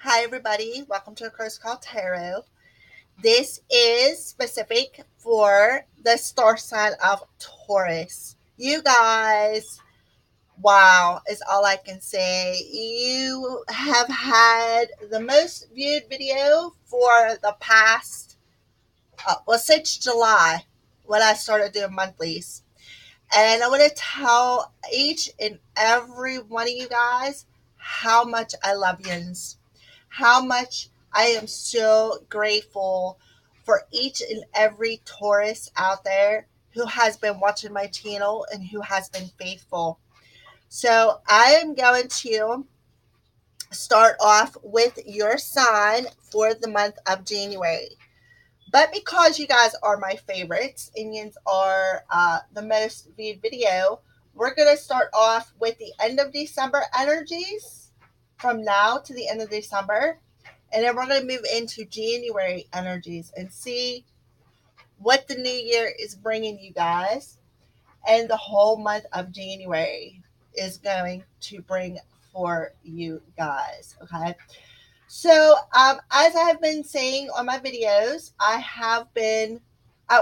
Hi, everybody. Welcome to a course called Tarot. This is specific for the star sign of Taurus. You guys, wow, is all I can say. You have had the most viewed video for the past, since July when I started doing monthlies. And I want to tell each and every one of you guys how much I love yous, how much I am so grateful for each and every Taurus out there who has been watching my channel and who has been faithful. So I am going to start off with your sign for the month of January. But because you guys are my favorites and you are the most viewed video, we're going to start off with the end of December energies from now to the end of December. And then we're going to move into January energies and see what the new year is bringing you guys. And the whole month of January is going to bring for you guys. Okay. So, as I have been saying on my videos, I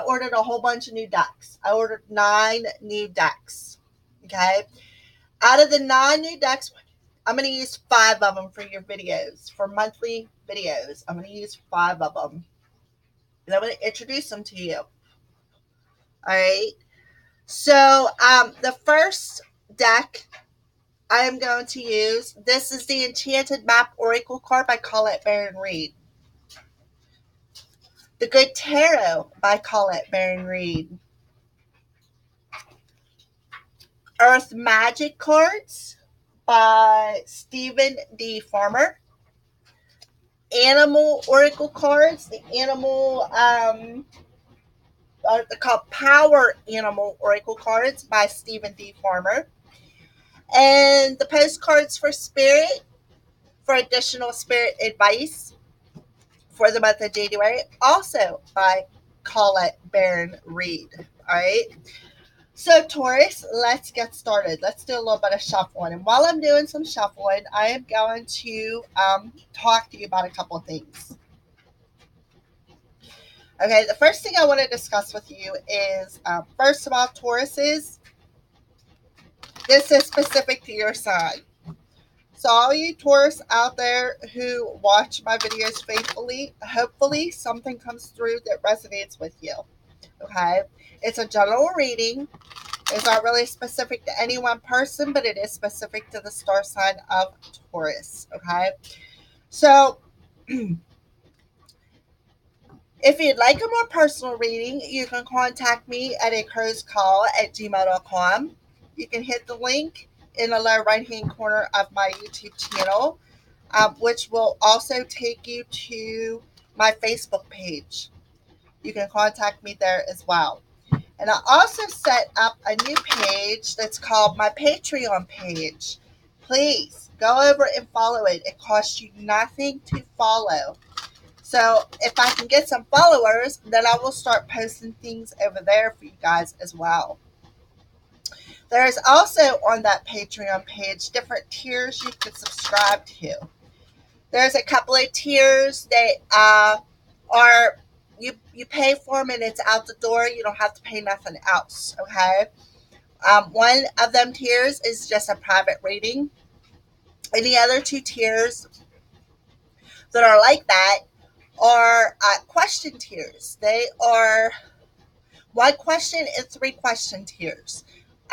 ordered a whole bunch of new decks. I ordered 9 new decks. Okay. Out of the 9 new decks, I'm going to use 5 of them for your videos, for monthly videos. I'm going to use 5 of them. And I'm going to introduce them to you. All right. So, the first deck I am going to use, this is the Enchanted Map Oracle card by Colette Baron Reed. The Good Tarot by Colette Baron Reed. Earth Magic cards by Stephen D. Farmer. Animal Oracle cards. The animal, they're called Power Animal Oracle cards by Stephen D. Farmer. And the postcards for Spirit, for additional spirit advice for the month of January, also by Colette Baron Reed. All right. So, Taurus, let's get started. Let's do a little bit of shuffling. And while I'm doing some shuffling, I am going to talk to you about a couple of things. Okay, the first thing I want to discuss with you is, first of all, Tauruses, this is specific to your sign. So all you Taurus out there who watch my videos faithfully, hopefully something comes through that resonates with you. Okay? It's a general reading. It's not really specific to any one person, but it is specific to the star sign of Taurus. Okay? So if you'd like a more personal reading, you can contact me at acrowscall@gmail.com. You can hit the link in the lower right-hand corner of my YouTube channel, which will also take you to my Facebook page. You can contact me there as well. And I also set up a new page that's called my Patreon page. Please go over and follow it. It costs you nothing to follow. So if I can get some followers, then I will start posting things over there for you guys as well. There's also on that Patreon page different tiers you can subscribe to. There's a couple of tiers that are you pay for them and it's out the door. You don't have to pay nothing else. Okay. One of them tiers is just a private reading. And the other 2 tiers that are like that are question tiers. They are 1 question and 3 question tiers.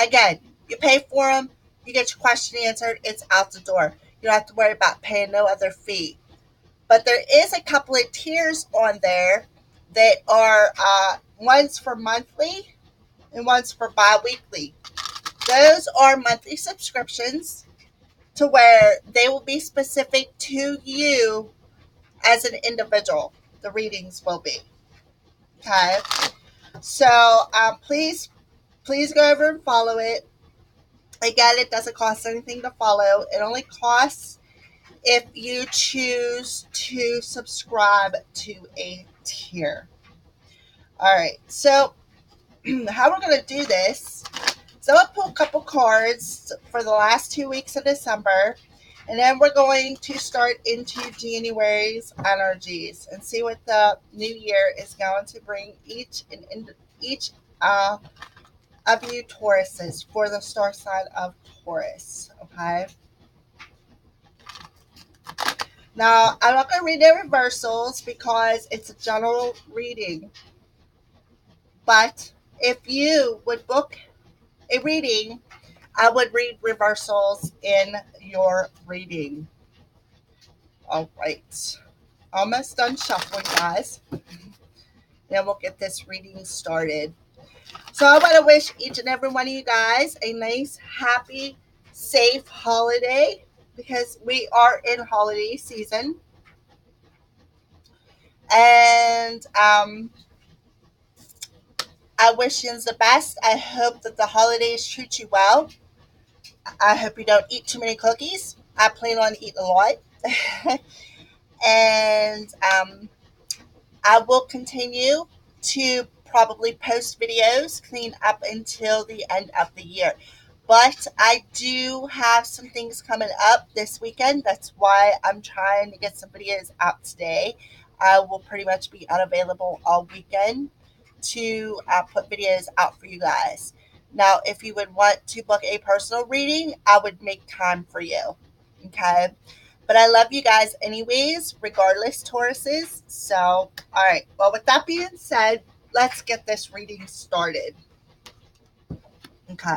Again, you pay for them, you get your question answered, it's out the door. You don't have to worry about paying no other fee. But there is a couple of tiers on there that are one's for monthly and one's for bi-weekly. Those are monthly subscriptions to where they will be specific to you as an individual. The readings will be. Okay. So please go over and follow it. Again, it doesn't cost anything to follow. It only costs if you choose to subscribe to a tier. All right. So how we're going to do this. So I'll pull a couple cards for the last 2 weeks of December. And then we're going to start into January's energies and see what the new year is going to bring each of you Tauruses for the star sign of Taurus. Okay. Now, I'm not going to read the reversals because it's a general reading. But if you would book a reading, I would read reversals in your reading. All right. Almost done shuffling, guys. Then we'll get this reading started. So I want to wish each and every one of you guys a nice, happy, safe holiday because we are in holiday season. And I wish you the best. I hope that the holidays treat you well. I hope you don't eat too many cookies. I plan on eating a lot. And I will continue to probably post videos clean up until the end of the year. But I do have some things coming up this weekend. That's why I'm trying to get some videos out today. I will pretty much be unavailable all weekend to put videos out for you guys. Now, if you would want to book a personal reading, I would make time for you. Okay. But I love you guys anyways, regardless, Tauruses. So, all right. Well, with that being said, let's get this reading started. Okay.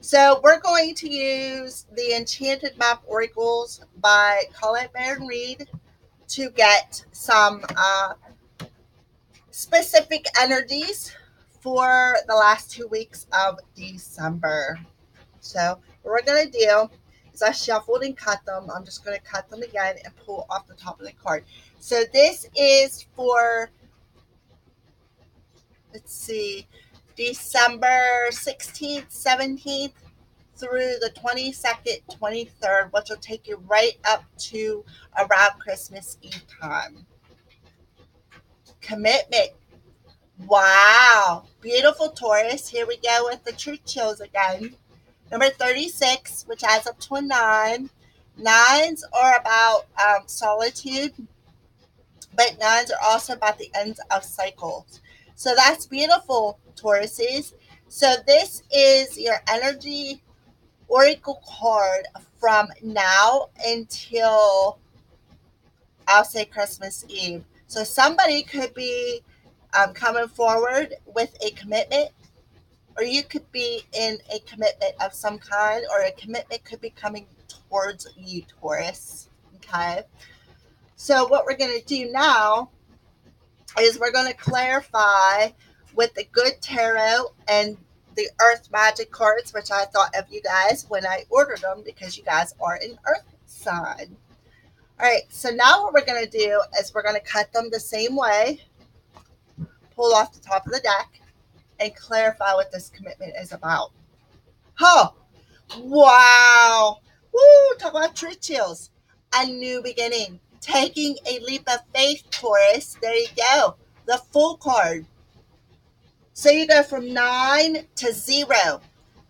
So we're going to use the Enchanted Map Oracles by Colette Baron Reed to get some specific energies for the last 2 weeks of December. So what we're going to do is I shuffled and cut them. I'm just going to cut them again and pull off the top of the card. So this is for, let's see, December 16th, 17th through the 22nd, 23rd, which will take you right up to around Christmas Eve time. Commitment. Wow. Beautiful Taurus. Here we go with the truth chills again. Number 36, which adds up to a 9. Nines are about solitude, but nines are also about the ends of cycles. So that's beautiful, Tauruses. So this is your energy oracle card from now until, I'll say, Christmas Eve. So somebody could be coming forward with a commitment, or you could be in a commitment of some kind, or a commitment could be coming towards you, Taurus. Okay. So what we're going to do now is we're going to clarify with the Good Tarot and the Earth Magic cards, which I thought of you guys when I ordered them because you guys are an Earth sign. All right. So now what we're going to do is we're going to cut them the same way, pull off the top of the deck, and clarify what this commitment is about. Oh, wow. Woo, talk about truth chills. A new beginning. Taking a leap of faith, Taurus. There you go. The Fool card. So you go from 9 to 0.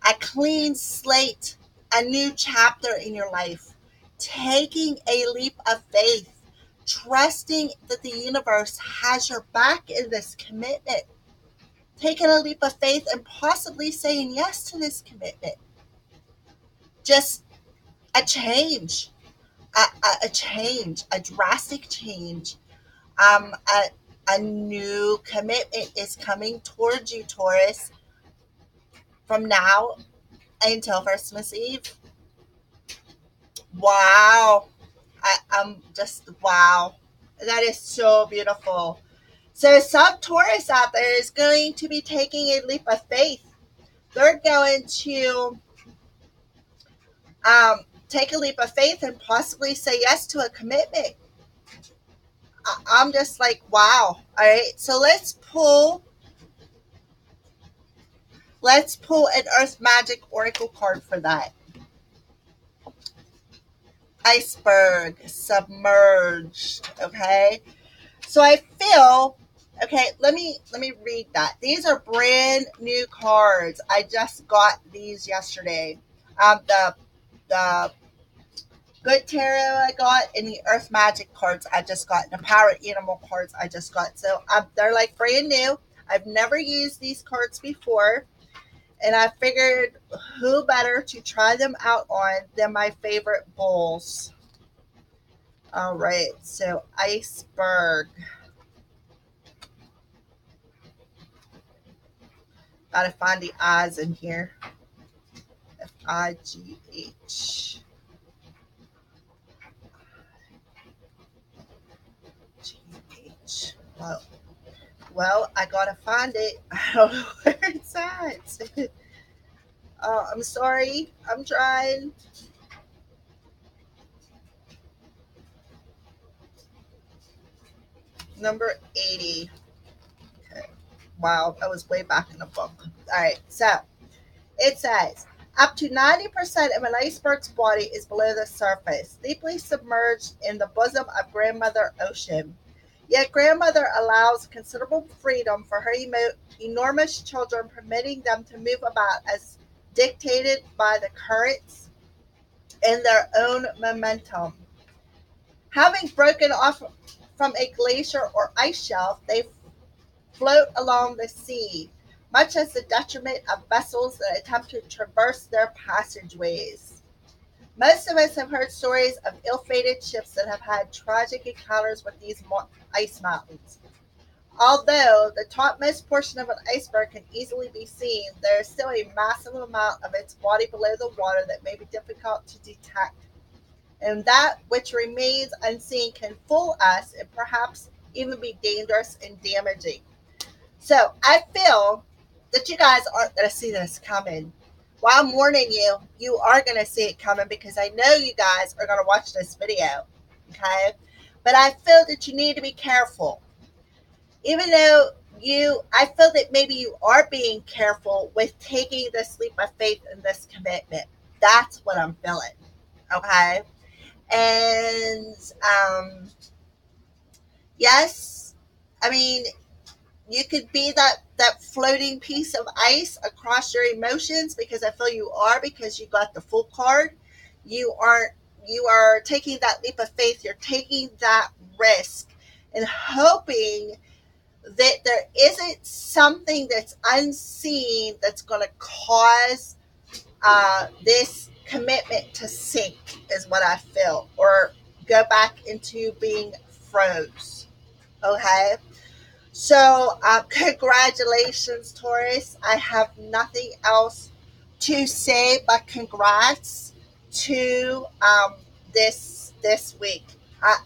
A clean slate. A new chapter in your life. Taking a leap of faith. Trusting that the universe has your back in this commitment. Taking a leap of faith and possibly saying yes to this commitment. Just a change, a change, a drastic change. A new commitment is coming towards you, Taurus, from now until Christmas Eve. Wow. I'm just, wow. That is so beautiful. So some Taurus out there is going to be taking a leap of faith. They're going to take a leap of faith and possibly say yes to a commitment. I'm just like, wow. All right. So let's pull an Earth Magic Oracle card for that. Iceberg, submerged. Okay. So I feel, okay, let me read that. These are brand new cards. I just got these yesterday. The good tarot I got, and the Earth Magic cards I just got, and the Power Animal cards I just got. So they're like brand new. I've never used these cards before, and I figured who better to try them out on than my favorite bulls. All right, so iceberg. Gotta find the I's in here. Figh. GH. Well, I gotta find it. I don't know where it's at. Oh, I'm sorry. I'm trying. Number 80. Okay. Wow, that was way back in the book. All right, so it says up to 90% of an iceberg's body is below the surface, deeply submerged in the bosom of Grandmother Ocean. Yet Grandmother allows considerable freedom for her enormous children, permitting them to move about as dictated by the currents and their own momentum. Having broken off from a glacier or ice shelf, they float along the sea, much as the detriment of vessels that attempt to traverse their passageways. Most of us have heard stories of ill-fated ships that have had tragic encounters with these ice mountains. Although the topmost portion of an iceberg can easily be seen, there is still a massive amount of its body below the water that may be difficult to detect. And that which remains unseen can fool us and perhaps even be dangerous and damaging. So I feel that you guys aren't going to see this coming. While I'm warning you, you are going to see it coming because I know you guys are going to watch this video. Okay? But I feel that you need to be careful. Even though I feel that maybe you are being careful with taking this leap of faith and this commitment. That's what I'm feeling. Okay? And yes, I mean, you could be that floating piece of ice across your emotions because I feel you are, because you got the full card. You are taking that leap of faith. You're taking that risk and hoping that there isn't something that's unseen that's going to cause this commitment to sink, is what I feel, or go back into being froze. Okay. So, congratulations, Taurus. I have nothing else to say but congrats to this week.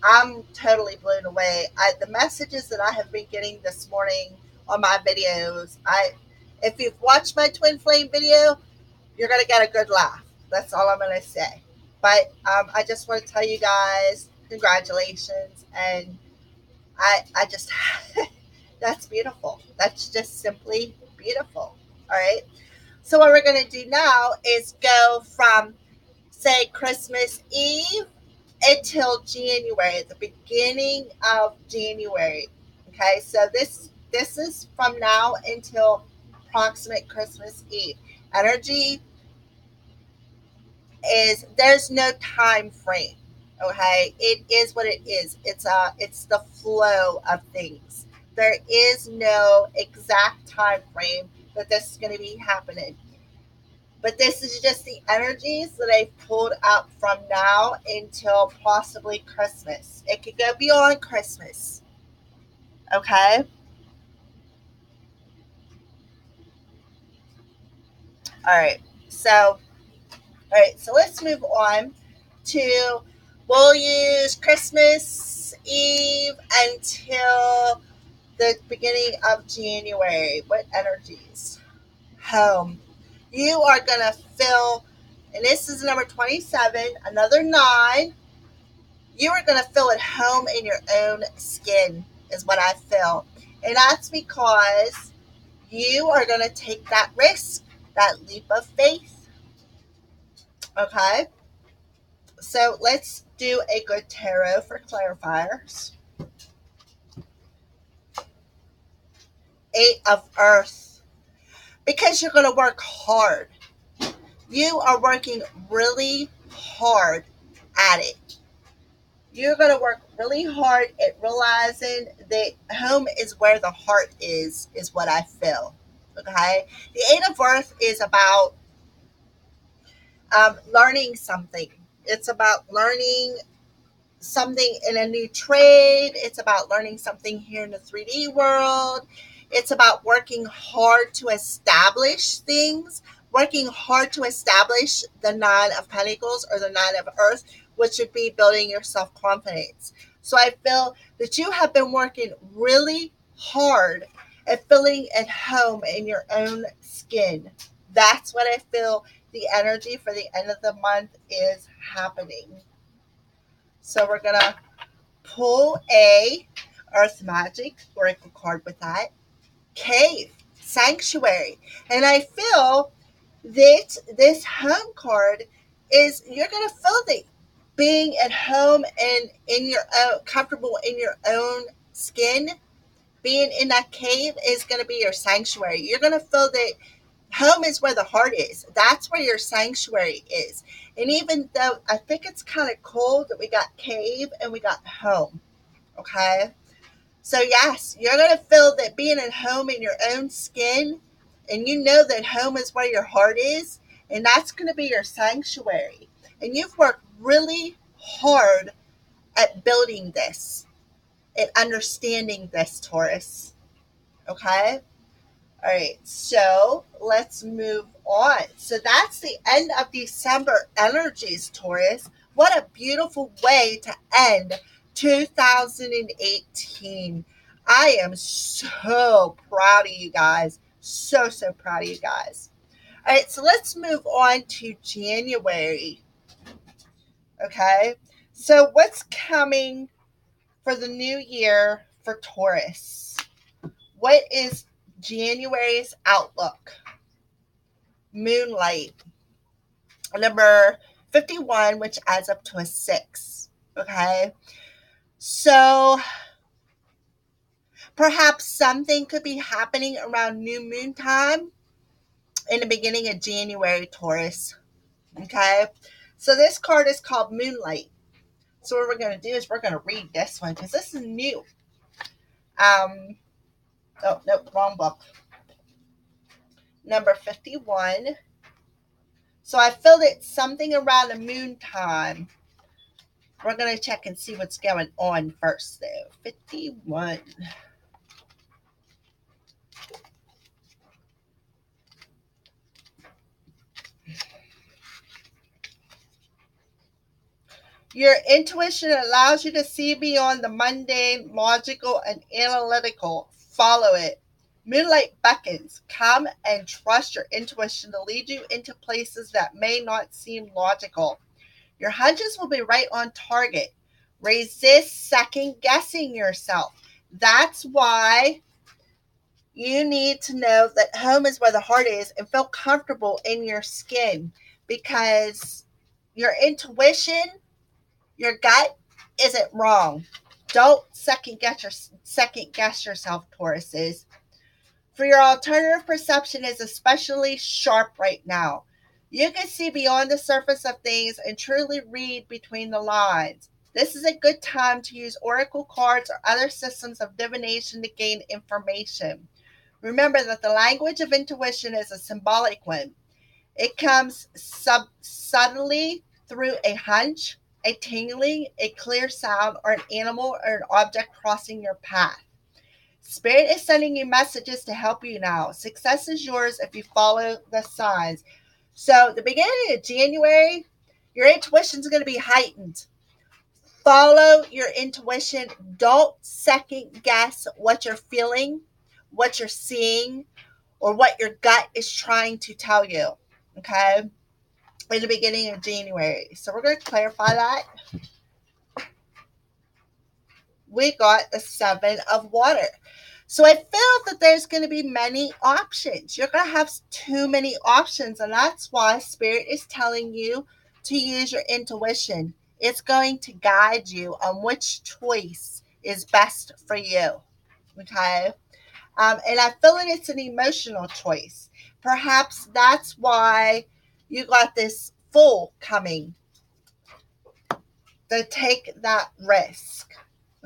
I'm totally blown away. The messages that I have been getting this morning on my videos. If you've watched my twin flame video, you're gonna get a good laugh. That's all I'm gonna say. But I just want to tell you guys congratulations, and I just that's beautiful. That's just simply beautiful. All right. So what we're going to do now is go from, say, Christmas Eve until January, the beginning of January. Okay. So this is from now until approximate Christmas Eve. Energy is, there's no time frame. Okay, it is what it is. It's the flow of things. There is no exact time frame that this is going to be happening, but this is just the energies that I pulled up from now until possibly Christmas. It could go beyond Christmas. Okay. All right. So let's move on to, we'll use Christmas Eve until the beginning of January. What energies? Home. You are going to feel, and this is number 27, another 9. You are going to feel at home in your own skin, is what I feel. And that's because you are going to take that risk, that leap of faith. Okay? So let's do a good tarot for clarifiers. 8 of Earth. Because you're going to work hard. You are working really hard at it. You're going to work really hard at realizing that home is where the heart is what I feel. Okay? The Eight of Earth is about learning something. It's about learning something in a new trade. It's about learning something here in the 3D world. It's about working hard to establish things, working hard to establish the Nine of Pentacles or the Nine of Earth, which would be building your self confidence. So I feel that you have been working really hard at feeling at home in your own skin. That's what I feel the energy for the end of the month is happening. So we're going to pull a Earth Magic Oracle card with that. Cave, Sanctuary. And I feel that this home card is, you're going to feel the being at home and in your own, comfortable in your own skin. Being in that cave is going to be your sanctuary. You're going to feel that home is where the heart is. That's where your sanctuary is. And even though I think it's kind of cool that we got cave and we got home. Okay. So yes, you're going to feel that being at home in your own skin, and you know that home is where your heart is, and that's going to be your sanctuary. And you've worked really hard at building this, at understanding this, Taurus. Okay. All right, so let's move on. So that's the end of December energies, Taurus. What a beautiful way to end 2018. I am so proud of you guys. So proud of you guys. All right, so let's move on to January. Okay, so what's coming for the new year for Taurus? What is January's outlook? Moonlight. Number 51, which adds up to a 6. Okay. So perhaps something could be happening around new moon time in the beginning of January, Taurus. Okay. So this card is called Moonlight. So what we're going to do is we're going to read this one because this is new. Oh, no, wrong book. Number 51. So I feel that something around the moon time. We're going to check and see what's going on first, though. 51. Your intuition allows you to see beyond the mundane, logical, and analytical. Follow it. Moonlight beckons. Come and trust your intuition to lead you into places that may not seem logical. Your hunches will be right on target. Resist second guessing yourself. That's why you need to know that home is where the heart is and feel comfortable in your skin, because your intuition, your gut isn't wrong. Don't second guess yourself, Tauruses. For your alternative perception is especially sharp right now. You can see beyond the surface of things and truly read between the lines. This is a good time to use oracle cards or other systems of divination to gain information. Remember that the language of intuition is a symbolic one. It comes subtly through a hunch, a tingling, a clear sound, or an animal or an object crossing your path. Spirit is sending you messages to help you now. Success is yours if you follow the signs. So the beginning of January, your intuition is going to be heightened. Follow your intuition. Don't second guess what you're feeling, what you're seeing, or what your gut is trying to tell you. Okay? In the beginning of January. So we're going to clarify that. We got the 7 of water. So I feel that there's going to be many options. You're going to have too many options, and that's why Spirit is telling you to use your intuition. It's going to guide you on which choice is best for you. Okay? And I feel like it's an emotional choice. Perhaps that's why you got this Fool coming. to take that risk.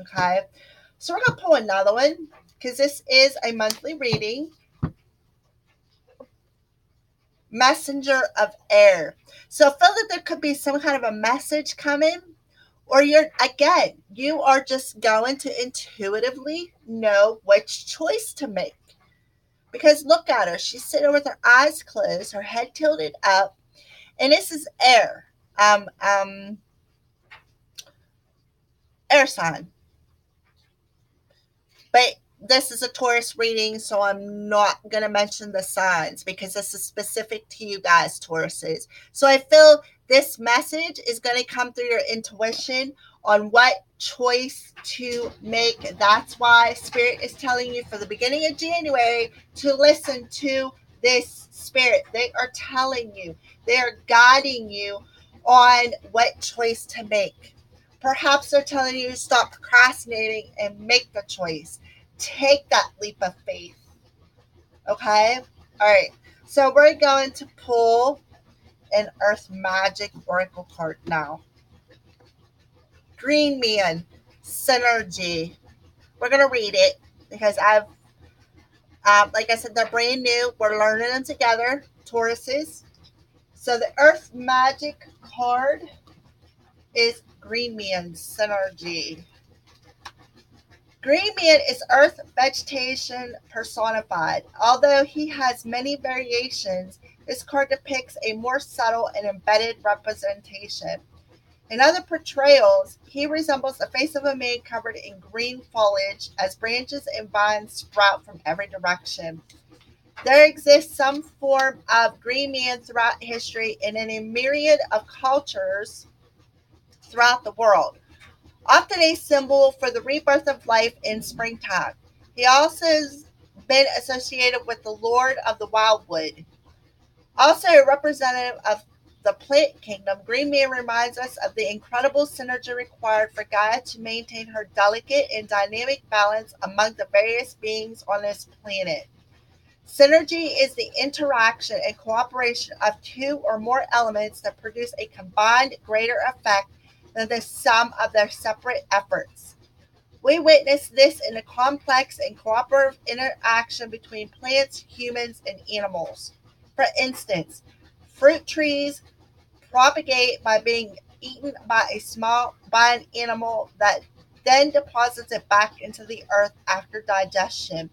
Okay. So we're going to pull another one because this is a monthly reading. Messenger of air. So I feel that there could be some kind of a message coming, or you are just going to intuitively know which choice to make. Because look at her. She's sitting with her eyes closed, her head tilted up, and this is air. Um, um, Air sign. But this is a Taurus reading, so I'm not going to mention the signs because this is specific to you guys, Tauruses. So I feel this message is going to come through your intuition on what choice to make. That's why Spirit is telling you for the beginning of January to listen to this Spirit. They are telling you, they are guiding you on what choice to make. Perhaps they're telling you to stop procrastinating and make the choice. Take that leap of faith. Okay? All right. So we're going to pull an Earth Magic Oracle card now. Green Man, Synergy. We're going to read it because like I said, they're brand new. We're learning them together, Tauruses. So the Earth Magic card is Green Man, Synergy. Green Man is earth vegetation personified. Although he has many variations, this card depicts a more subtle and embedded representation. In other portrayals, he resembles the face of a man covered in green foliage as branches and vines sprout from every direction. There exists some form of Green Man throughout history and in a myriad of cultures throughout the world, often a symbol for the rebirth of life in springtime. He also has been associated with the Lord of the Wildwood. Also a representative of the plant kingdom, Green Man reminds us of the incredible synergy required for Gaia to maintain her delicate and dynamic balance among the various beings on this planet. Synergy is the interaction and cooperation of two or more elements that produce a combined greater effect than the sum of their separate efforts. We witness this in the complex and cooperative interaction between plants, humans, and animals. For instance, fruit trees propagate by being eaten by an animal that then deposits it back into the earth after digestion.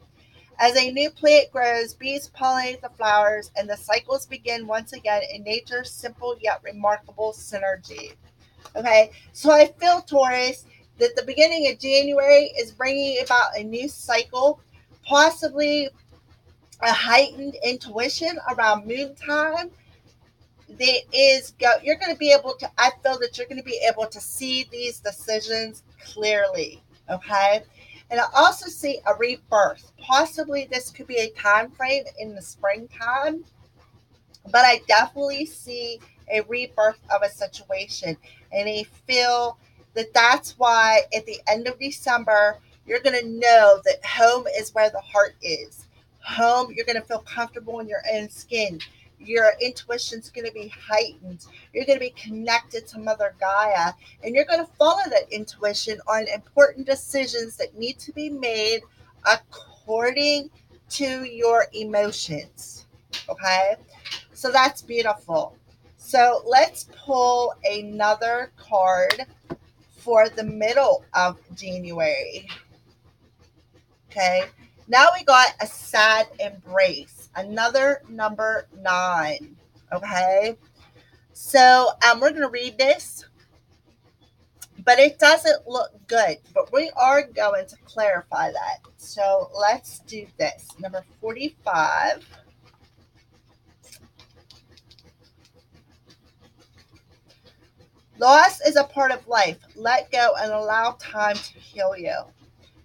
As a new plant grows, bees pollinate the flowers, and the cycles begin once again in nature's simple yet remarkable synergy. Okay, so I feel, Taurus, that the beginning of January is bringing about a new cycle, possibly a heightened intuition around moon time. You're going to be able to, I feel that you're going to be able to see these decisions clearly. Okay, and I also see a rebirth. Possibly this could be a time frame in the springtime, but I definitely see a rebirth of a situation, and I feel that that's why at the end of December you're going to know that home is where the heart is. Home, you're going to feel comfortable in your own skin. Your intuition's going to be heightened. You're going to be connected to Mother Gaia, and you're going to follow that intuition on important decisions that need to be made according to your emotions. Okay? So that's beautiful. So let's pull another card for the middle of January. Okay. Now we got a sad embrace, another number 9. Okay. So we're going to read this, but it doesn't look good. But we are going to clarify that. So let's do this. Number 45. Loss is a part of life. Let go and allow time to heal you.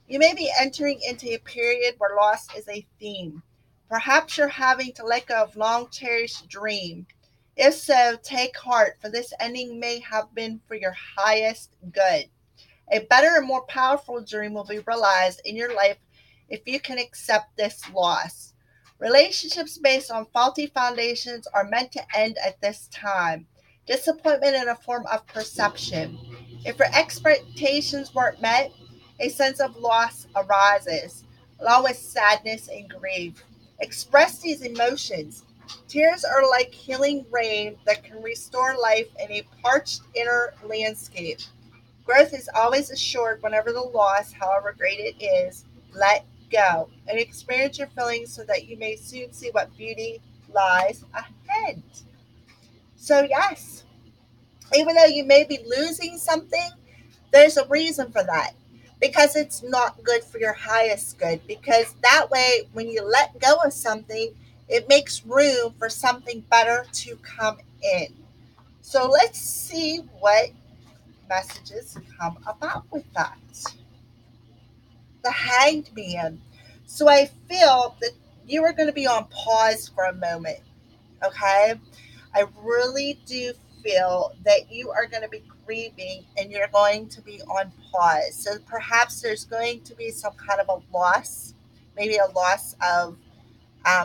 You may be entering into a period where loss is a theme. Perhaps you're having to let go of long cherished dream. If so, take heart, for this ending may have been for your highest good. A better and more powerful dream will be realized in your life if you can accept this loss. Relationships based on faulty foundations are meant to end at this time. Disappointment in a form of perception. If your expectations weren't met, a sense of loss arises, along with sadness and grief. Express these emotions. Tears are like healing rain that can restore life in a parched inner landscape. Growth is always assured whenever the loss, however great it is, let go and experience your feelings so that you may soon see what beauty lies ahead. So, yes, even though you may be losing something, there's a reason for that. Because it's not good for your highest good. Because that way, when you let go of something, it makes room for something better to come in. So let's see what messages come about with that. The Hanged Man. So I feel that you are going to be on pause for a moment. Okay? I really do feel that you are going to be grieving and you're going to be on pause. So perhaps there's going to be some kind of a loss, maybe a loss of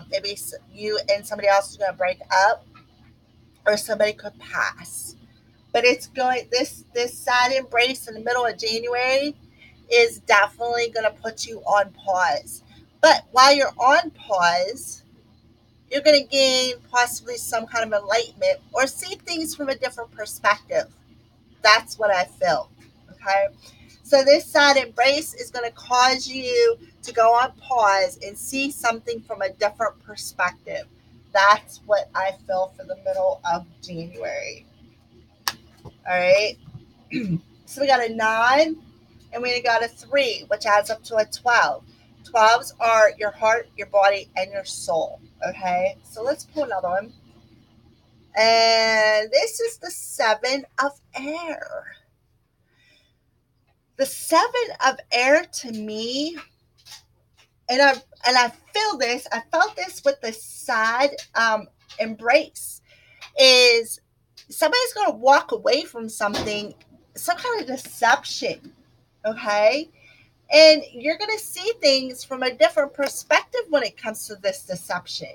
maybe you and somebody else is going to break up, or somebody could pass. But it's going this sad embrace in the middle of January is definitely going to put you on pause. But while you're on pause, you're going to gain possibly some kind of enlightenment or see things from a different perspective. That's what I feel. Okay. So this sad embrace is going to cause you to go on pause and see something from a different perspective. That's what I feel for the middle of January. All right. So we got a 9 and we got a 3, which adds up to a 12. 12s are your heart, your body, and your soul. Okay. So let's pull another one. And this is the 7 of air. The 7 of air to me, and I feel this, I felt this with the sad embrace, is somebody's going to walk away from something, some kind of deception, okay? And you're going to see things from a different perspective when it comes to this deception.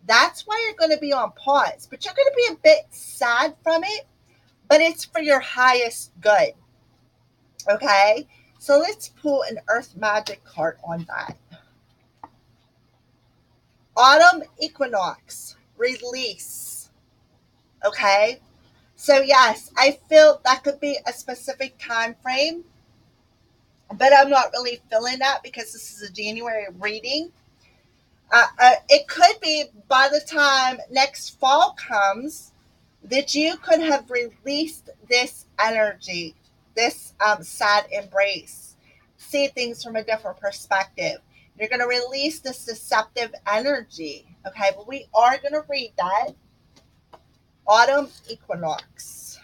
That's why you're going to be on pause, but you're going to be a bit sad from it, but it's for your highest good, okay? So let's pull an Earth Magic card on that. Autumn equinox, release, okay? So yes, I feel that could be a specific time frame, but I'm not really feeling that because this is a January reading. It could be by the time next fall comes that you could have released this energy, this sad embrace, see things from a different perspective. You're going to release this deceptive energy. Okay, but we are going to read that. Autumn equinox.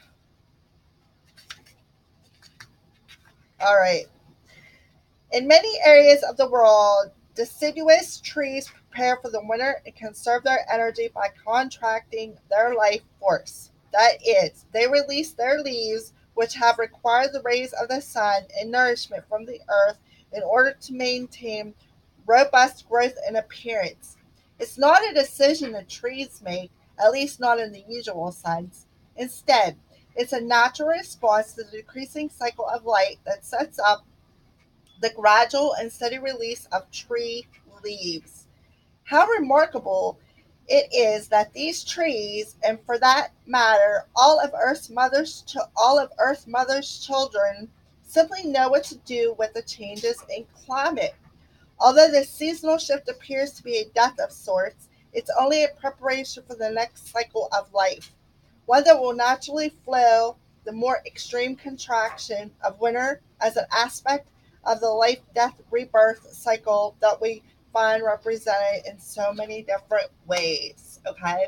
All right. In many areas of the world, deciduous trees prepare for the winter and conserve their energy by contracting their life force. That is, they release their leaves, which have required the rays of the sun and nourishment from the earth in order to maintain robust growth and appearance. It's not a decision the trees make, at least not in the usual sense. Instead, it's a natural response to the decreasing cycle of light that sets up the gradual and steady release of tree leaves. How remarkable it is that these trees, and for that matter, all of Earth Mother's children, simply know what to do with the changes in climate. Although this seasonal shift appears to be a death of sorts, it's only a preparation for the next cycle of life, one that will naturally flow the more extreme contraction of winter as an aspect of the life death rebirth cycle that we find represented in so many different ways. Okay.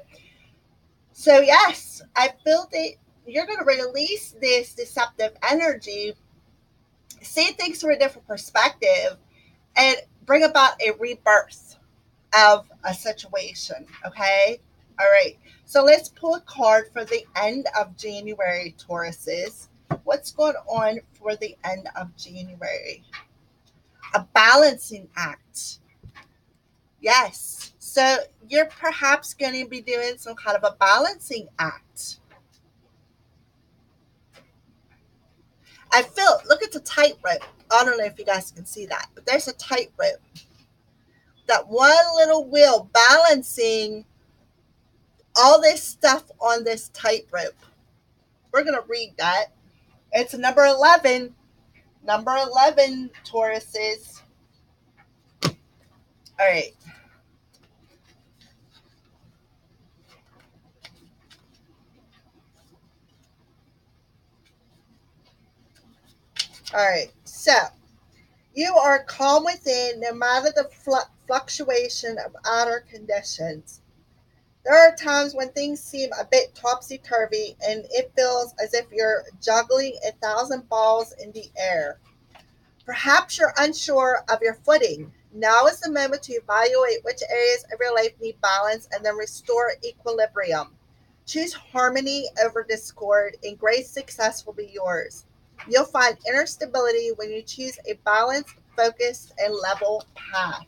So, yes, I feel that you're going to release this deceptive energy, see things from a different perspective, and bring about a rebirth of a situation. Okay. All right. So let's pull a card for the end of January, Tauruses. What's going on for the end of January? A balancing act. Yes. So you're perhaps going to be doing some kind of a balancing act. I feel, look at the tightrope. I don't know if you guys can see that, but there's a tightrope. That one little wheel balancing all this stuff on this tightrope. We're going to read that. It's number 11. Number 11, Tauruses. All right. All right. So, you are calm within no matter the fluctuation of outer conditions. There are times when things seem a bit topsy turvy and it feels as if you're juggling 1,000 balls in the air. Perhaps you're unsure of your footing. Now is the moment to evaluate which areas of your life need balance and then restore equilibrium. Choose harmony over discord, and great success will be yours. You'll find inner stability when you choose a balanced, focused, and level path.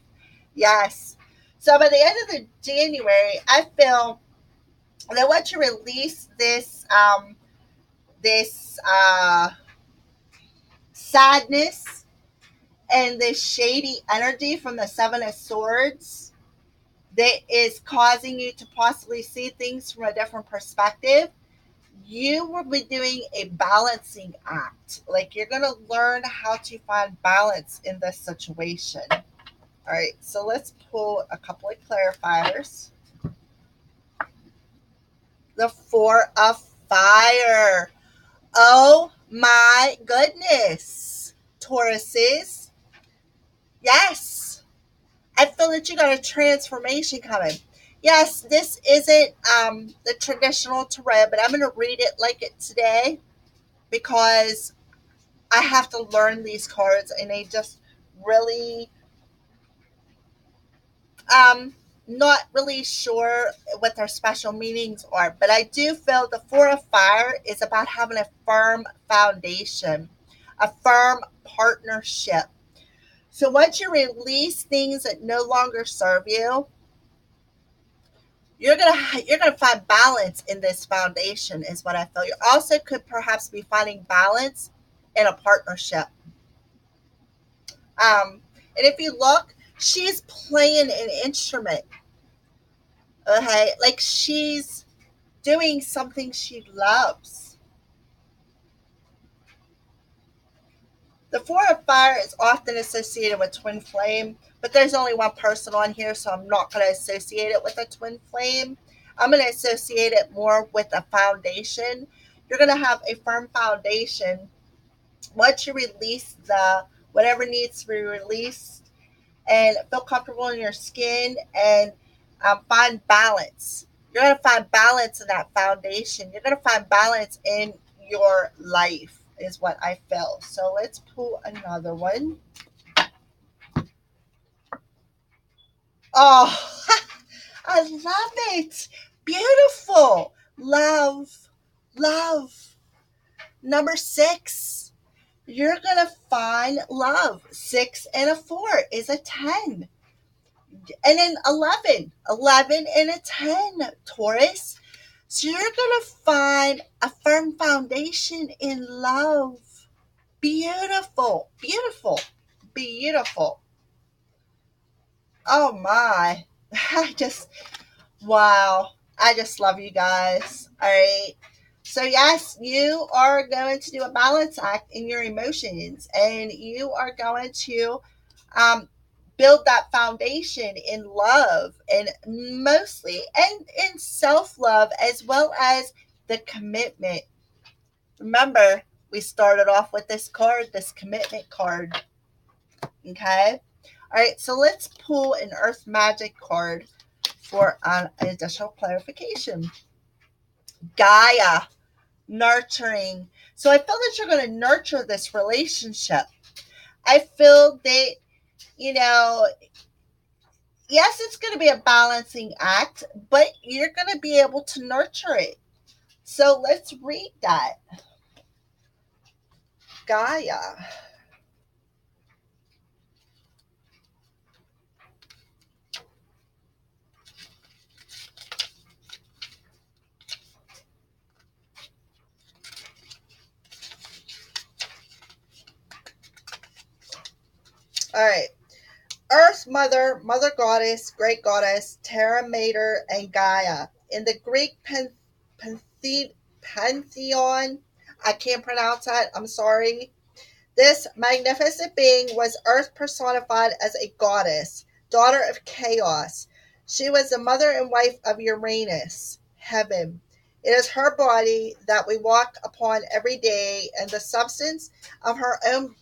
Yes. So by the end of the January, I feel that once you release this sadness and this shady energy from the Seven of Swords that is causing you to possibly see things from a different perspective, you will be doing a balancing act. Like you're going to learn how to find balance in this situation. All right, so let's pull a couple of clarifiers. The Four of Fire. Oh my goodness, Tauruses. Yes, I feel that you got a transformation coming. Yes, this isn't the traditional tarot, but I'm going to read it like it today because I have to learn these cards and they just really not really sure what their special meanings are, but I do feel the Four of Fire is about having a firm foundation, a firm partnership. So once you release things that no longer serve you, you're gonna find balance in this foundation is what I feel. You also could perhaps be finding balance in a partnership. And if you look, she's playing an instrument. Okay, like she's doing something she loves. The Four of Fire is often associated with twin flame, but there's only one person on here, so I'm not going to associate it with a twin flame. I'm going to associate it more with a foundation. You're going to have a firm foundation once you release the whatever needs to be released and feel comfortable in your skin and find balance. You're going to find balance in that foundation. You're going to find balance in your life is what I feel. So let's pull another one. Oh, I love it. Beautiful. Love. Love. Number 6. You're going to find love. 6 and a 4 is a 10. And then 11. 11 and a 10, Taurus. So you're going to find a firm foundation in love. Beautiful. Beautiful. Beautiful. Oh my. I just, wow. I just love you guys. All right. So, yes, you are going to do a balance act in your emotions and you are going to um, build that foundation in love and mostly and in self love as well as the commitment. Remember, we started off with this card, this commitment card. Okay. All right. So let's pull an Earth Magic card for an additional clarification. Gaia, nurturing. So I feel that you're going to nurture this relationship. I feel that, you know, yes, it's going to be a balancing act, but you're going to be able to nurture it. So let's read that. Gaia. All right. Earth Mother, Mother Goddess, Great Goddess, Terra Mater, and Gaia. In the Greek pantheon, I can't pronounce that, I'm sorry. This magnificent being was Earth personified as a goddess, daughter of chaos. She was the mother and wife of Uranus, heaven. It is her body that we walk upon every day, and the substance of our own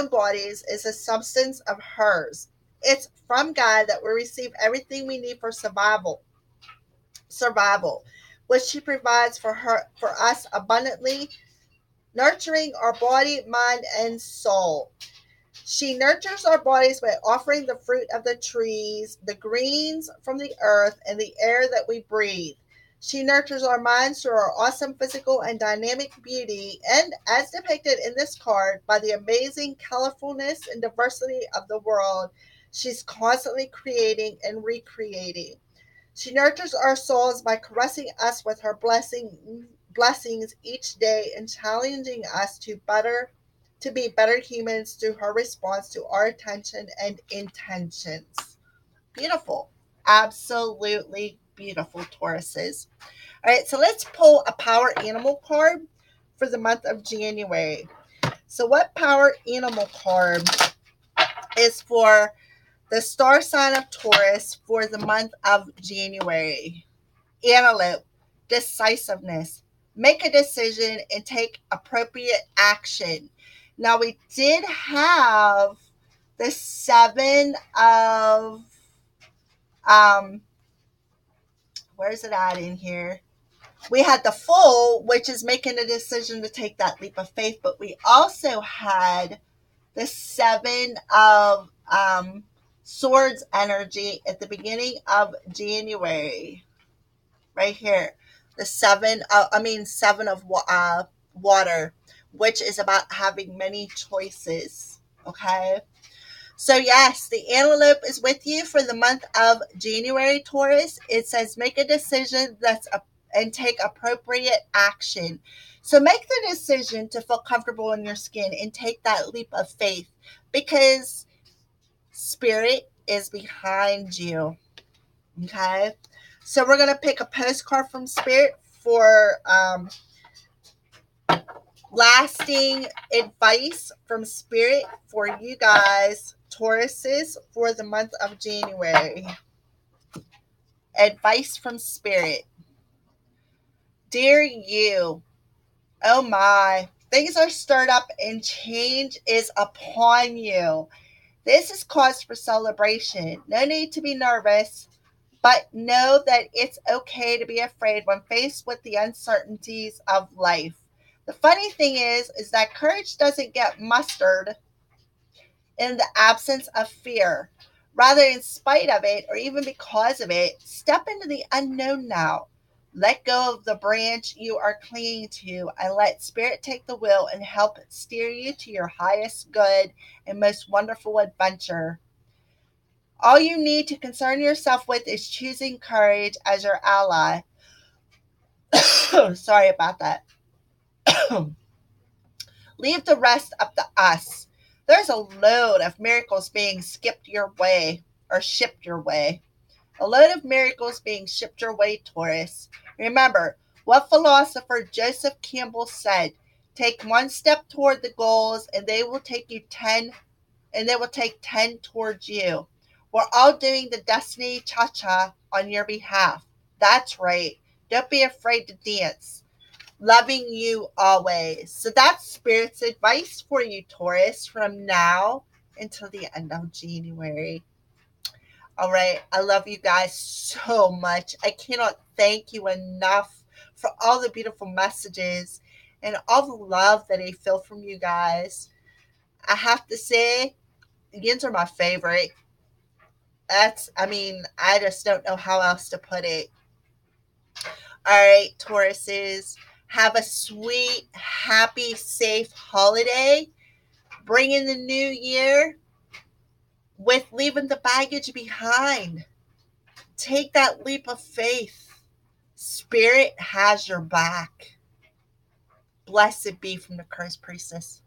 bodies is the substance of hers. It's from God that we receive everything we need for survival, which she provides for us abundantly, nurturing our body, mind, and soul. She nurtures our bodies by offering the fruit of the trees, the greens from the earth, and the air that we breathe. She nurtures our minds through our awesome physical and dynamic beauty, and as depicted in this card, by the amazing colorfulness and diversity of the world she's constantly creating and recreating. She nurtures our souls by caressing us with her blessings each day and challenging us to be better humans through her response to our attention and intentions. Beautiful. Absolutely beautiful, Tauruses. All right, so let's pull a power animal card for the month of January. So what power animal card is for the star sign of Taurus for the month of January? Antelope, decisiveness. Make a decision and take appropriate action. Now, we did have the seven of, where is it at in here? We had the Fool, which is making a decision to take that leap of faith, but we also had the seven of swords energy at the beginning of January. Right here, the seven of water, which is about having many choices. Okay, so yes, the antelope is with you for the month of January, Taurus. It says make a decision and take appropriate action. So make the decision to feel comfortable in your skin and take that leap of faith, because spirit is behind you. Okay, so we're going to pick a postcard from Spirit for lasting advice from Spirit for you guys, Tauruses, for the month of January. Advice from Spirit. Dear you, oh my, things are stirred up and change is upon you. This is cause for celebration. No need to be nervous. But know that it's okay to be afraid when faced with the uncertainties of life. The funny thing is that courage doesn't get mustered in the absence of fear. Rather, in spite of it, or even because of it, step into the unknown now. Let go of the branch you are clinging to and let Spirit take the wheel and help steer you to your highest good and most wonderful adventure. All you need to concern yourself with is choosing courage as your ally. Sorry about that. Leave the rest up to us. There's a load of miracles being skipped your way or shipped your way. A load of miracles being shipped your way, Taurus. Remember what philosopher Joseph Campbell said: take one step toward the goals and they will take 10 towards you. We're all doing the Destiny Cha-Cha on your behalf. That's right. Don't be afraid to dance. Loving you always. So that's Spirit's advice for you, Taurus, from now until the end of January. All right. I love you guys so much. I cannot thank you enough for all the beautiful messages and all the love that I feel from you guys. I have to say, Yins are my favorite. I just don't know how else to put it. All right, Tauruses, have a sweet, happy, safe holiday. Bring in the new year with leaving the baggage behind. Take that leap of faith. Spirit has your back. Blessed be from the Cursed Priestess.